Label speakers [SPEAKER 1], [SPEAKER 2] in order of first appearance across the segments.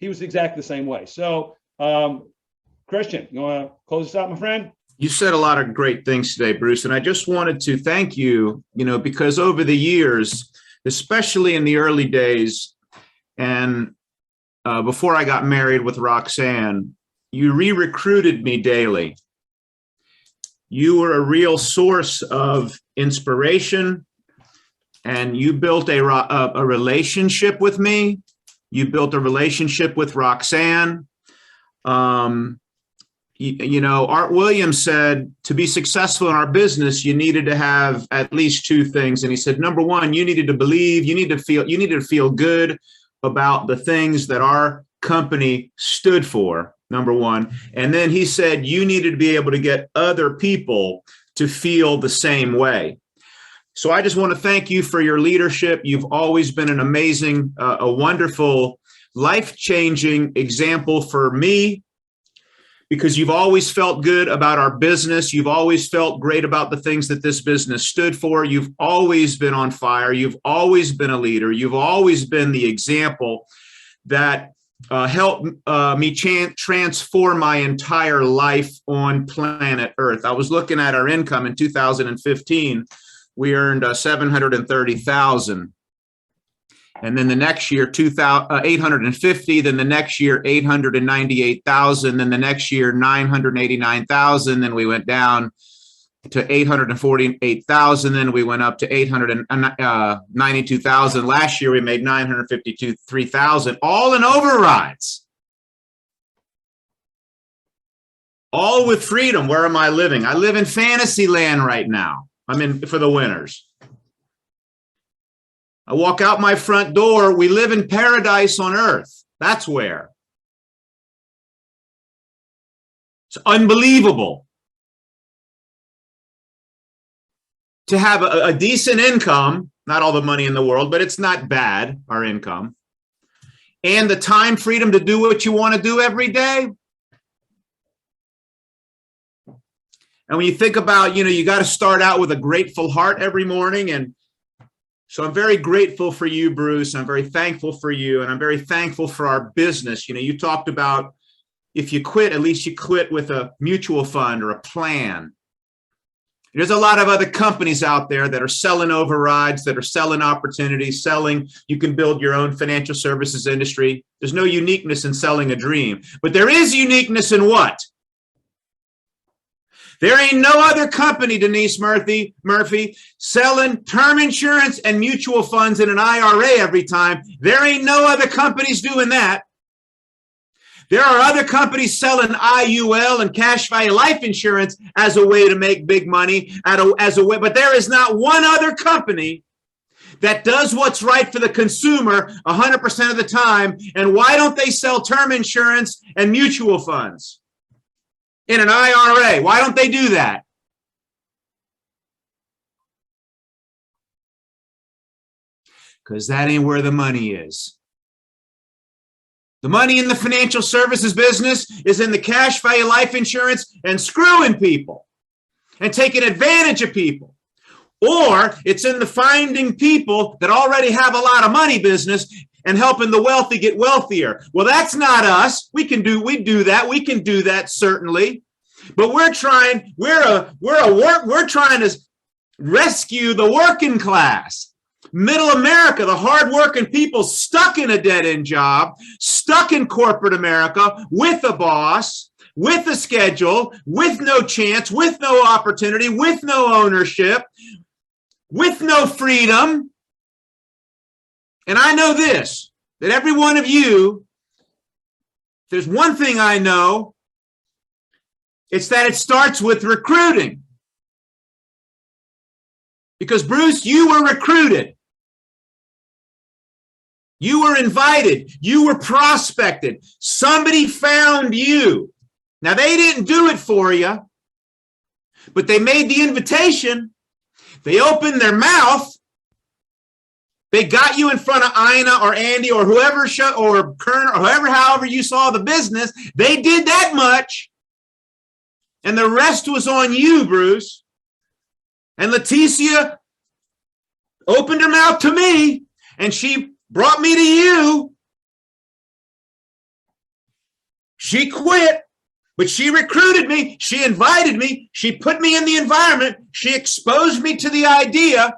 [SPEAKER 1] he was exactly the same way. So, Christian, you want to close this out, my friend?
[SPEAKER 2] You said a lot of great things today, Bruce, and I just wanted to thank you, because over the years, especially in the early days and before I got married with Roxanne, you re-recruited me daily. You were a real source of inspiration, and you built a relationship with me. You built a relationship with Roxanne. Art Williams said to be successful in our business, you needed to have at least two things. And he said, number one, you needed to believe, you needed to feel good about the things that our company stood for, number one. And then he said, you needed to be able to get other people to feel the same way. So I just want to thank you for your leadership. You've always been an amazing, a wonderful, life-changing example for me, because you've always felt good about our business. You've always felt great about the things that this business stood for. You've always been on fire. You've always been a leader. You've always been the example that helped me transform my entire life on planet Earth. I was looking at our income in 2015. We earned $730,000. And then the next year, 850. Then the next year, 898,000. Then the next year, 989,000. Then we went down to 848,000. Then we went up to 892,000. Last year, we made 953,000, all in overrides. All with freedom. Where am I living? I live in fantasy land right now. I'm in for the winners. I walk out my front door. We live in paradise on earth. That's where. It's unbelievable to have a decent income, not all the money in the world, but it's not bad, our income, and the time freedom to do what you want to do every day. And when you think about, you got to start out with a grateful heart every morning. And so I'm very grateful for you, Bruce. I'm very thankful for you. And I'm very thankful for our business. You talked about if you quit, at least you quit with a mutual fund or a plan. There's a lot of other companies out there that are selling overrides, that are selling opportunities, you can build your own financial services industry. There's no uniqueness in selling a dream, but there is uniqueness in what? There ain't no other company, Denise Murphy, selling term insurance and mutual funds in an IRA every time. There ain't no other companies doing that. There are other companies selling IUL and cash value life insurance as a way to make big money, but there is not one other company that does what's right for the consumer 100% of the time. And why don't they sell term insurance and mutual funds in an IRA? Why don't they do that? Because that ain't where the money is. The money in the financial services business is in the cash value life insurance and screwing people and taking advantage of people. Or it's in the finding people that already have a lot of money business and helping the wealthy get wealthier. Well, that's not us. We do that certainly. But we're trying to rescue the working class. Middle America, the hardworking people stuck in a dead-end job, stuck in corporate America with a boss, with a schedule, with no chance, with no opportunity, with no ownership, with no freedom. And I know this, that every one of you, if there's one thing I know, it's that it starts with recruiting. Because, Bruce, you were recruited. You were invited. You were prospected. Somebody found you. Now, they didn't do it for you, but they made the invitation. They opened their mouth. They got you in front of Ina or Andy or whoever, or Kern, or however you saw the business. They did that much. And the rest was on you, Bruce. And Leticia opened her mouth to me, and she brought me to you. She quit, but she recruited me. She invited me. She put me in the environment. She exposed me to the idea.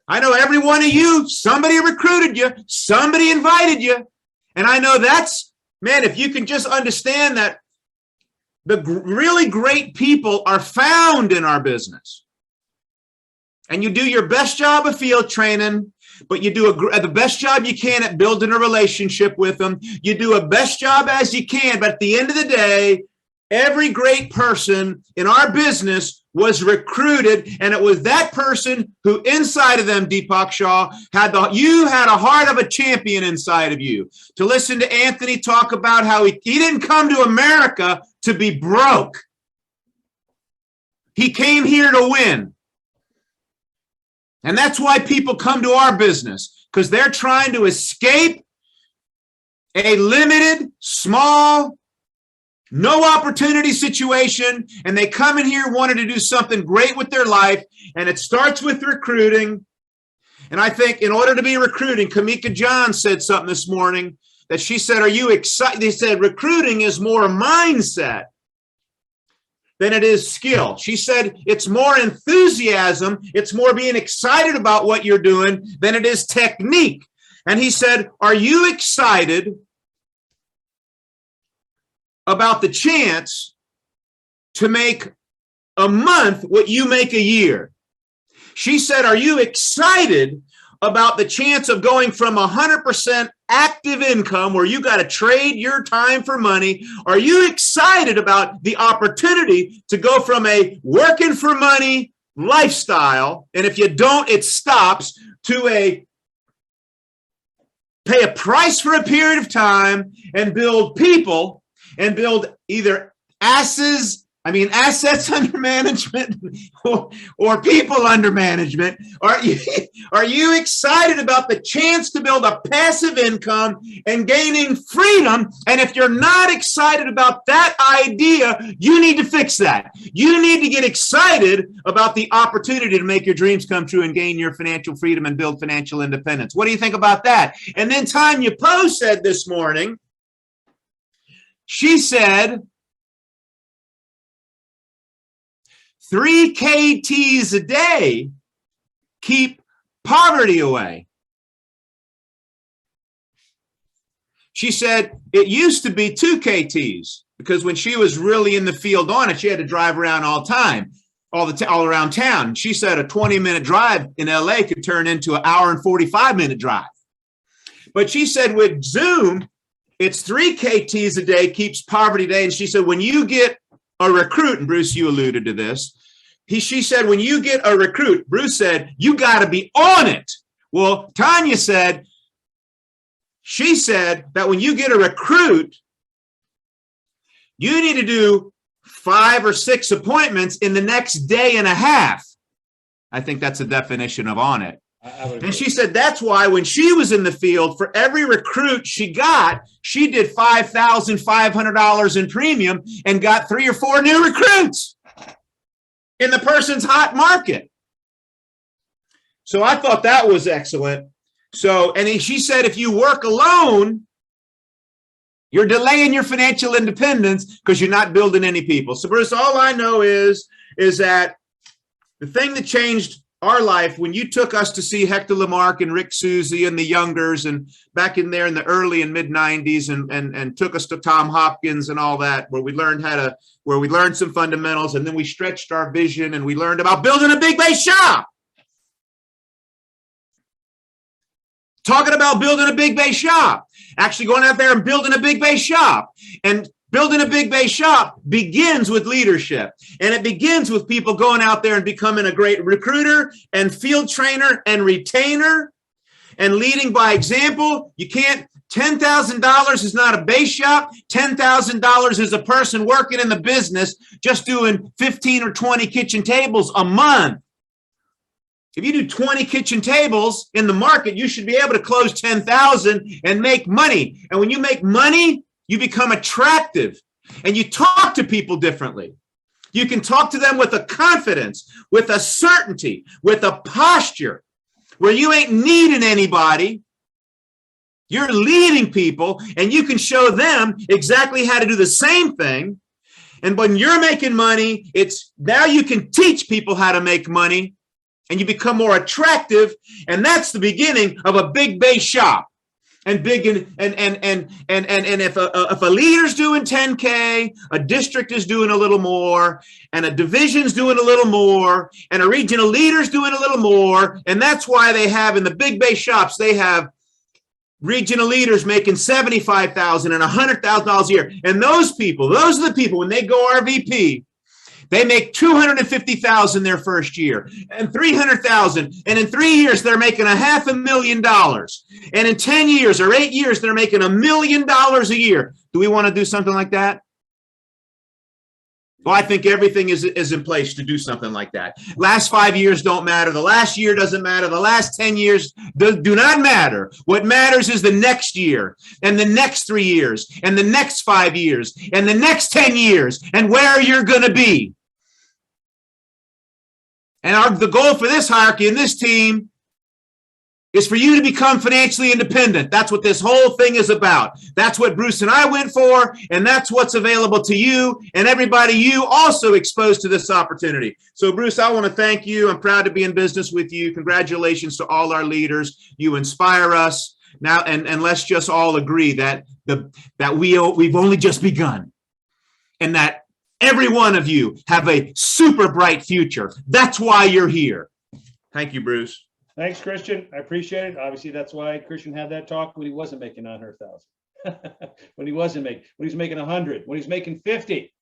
[SPEAKER 2] I know every one of you, somebody recruited you, somebody invited you. And I know that's, man, if you can just understand that the really great people are found in our business. And you do your best job of field training, but you do the best job you can at building a relationship with them. You do a best job as you can, but at the end of the day, every great person in our business was recruited, and it was that person who inside of them, Deepak Shaw, you had a heart of a champion inside of you. To listen to Anthony talk about how he didn't come to America to be broke. He came here to win. And that's why people come to our business, because they're trying to escape a limited, small, no opportunity situation, and they come in here wanting to do something great with their life, and it starts with recruiting. And I think in order to be recruiting, Kamika John said something this morning that she said, are you excited? They said recruiting is more a mindset than it is skill. She said it's more enthusiasm, it's more being excited about what you're doing than it is technique. And he said, are you excited about the chance to make a month what you make a year? She said, are you excited about the chance of going from 100% active income where you got to trade your time for money? Are you excited about the opportunity to go from a working for money lifestyle, and if you don't, it stops, to a pay a price for a period of time and build people and build either assets under management or people under management? Are you excited about the chance to build a passive income and gaining freedom? And if you're not excited about that idea, you need to fix that. You need to get excited about the opportunity to make your dreams come true and gain your financial freedom and build financial independence. What do you think about that? And then Tanya Poe said this morning, she said, 3 KTs a day keep poverty away. She said it used to be 2 KTs because when she was really in the field on it, she had to drive around all around town. She said a 20-minute drive in LA could turn into an hour and 45-minute drive. But she said with Zoom, it's 3 KTs a day keeps poverty away. And she said when you get a recruit, and Bruce, you alluded to this, she said, when you get a recruit, Bruce said, you got to be on it. Well, Tanya said, she said that when you get a recruit, you need to do 5 or 6 appointments in the next day and a half. I think that's a definition of on it. And she said that's why when she was in the field, for every recruit she got, she did $5,500 in premium and got 3 or 4 new recruits in the person's hot market. So I thought that was excellent. So, and she said, if you work alone, you're delaying your financial independence because you're not building any people. So Bruce, all I know is that the thing that changed our life when you took us to see Hector Lamarck and Rick Susie and the Youngers and back in there in the early and mid 90s and took us to Tom Hopkins and all that, where we learned some fundamentals, and then we stretched our vision and we learned about building a big base shop. Talking about building a big base shop, actually going out there and building a big base shop. And building a big base shop begins with leadership, and it begins with people going out there and becoming a great recruiter and field trainer and retainer and leading by example. You can't, $10,000 is not a base shop. $10,000 is a person working in the business just doing 15 or 20 kitchen tables a month. If you do 20 kitchen tables in the market, you should be able to close 10,000 and make money. And when you make money, you become attractive and you talk to people differently. You can talk to them with a confidence, with a certainty, with a posture where you ain't needing anybody. You're leading people, and you can show them exactly how to do the same thing. And when you're making money, it's now you can teach people how to make money, and you become more attractive. And that's the beginning of a big base shop. And big and if a leader's doing 10K, a district is doing a little more, and a division's doing a little more, and a regional leader's doing a little more, and that's why they have in the big base shops, they have regional leaders making $75,000 and $100,000 a year. And those are the people when they go RVP, they make $250,000 their first year and $300,000. And in 3 years, they're making $500,000. And in 10 years or 8 years, they're making $1 million a year. Do we want to do something like that? Well, I think everything is in place to do something like that. Last 5 years don't matter. The last year doesn't matter. The last 10 years do not matter. What matters is the next year and the next 3 years and the next 5 years and the next 10 years and where you're going to be. And the goal for this hierarchy and this team is for you to become financially independent. That's what this whole thing is about. That's what Bruce and I went for, and that's what's available to you and everybody you also exposed to this opportunity. So, Bruce, I want to thank you. I'm proud to be in business with you. Congratulations to all our leaders. You inspire us now, and let's just all agree that we've only just begun, and that every one of you have a super bright future. That's why you're here. Thank you, Bruce.
[SPEAKER 1] Thanks, Christian. I appreciate it. Obviously, that's why Christian had that talk when he wasn't making 900,000. when he was making 100, when he's making 50.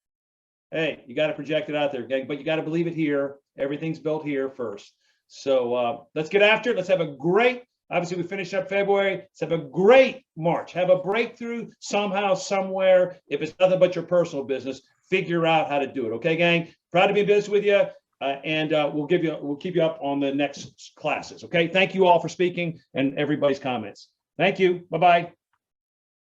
[SPEAKER 1] Hey, you got to project it out there, okay? But you got to believe it here. Everything's built here first. So let's get after it. Let's have a great, obviously we finished up February. Let's have a great March. Have a breakthrough somehow, somewhere. If it's nothing but your personal business, figure out how to do it. Okay, gang? Proud to be in business with you. And we'll keep you up on the next classes. Okay. Thank you all for speaking and everybody's comments. Thank you. Bye-bye.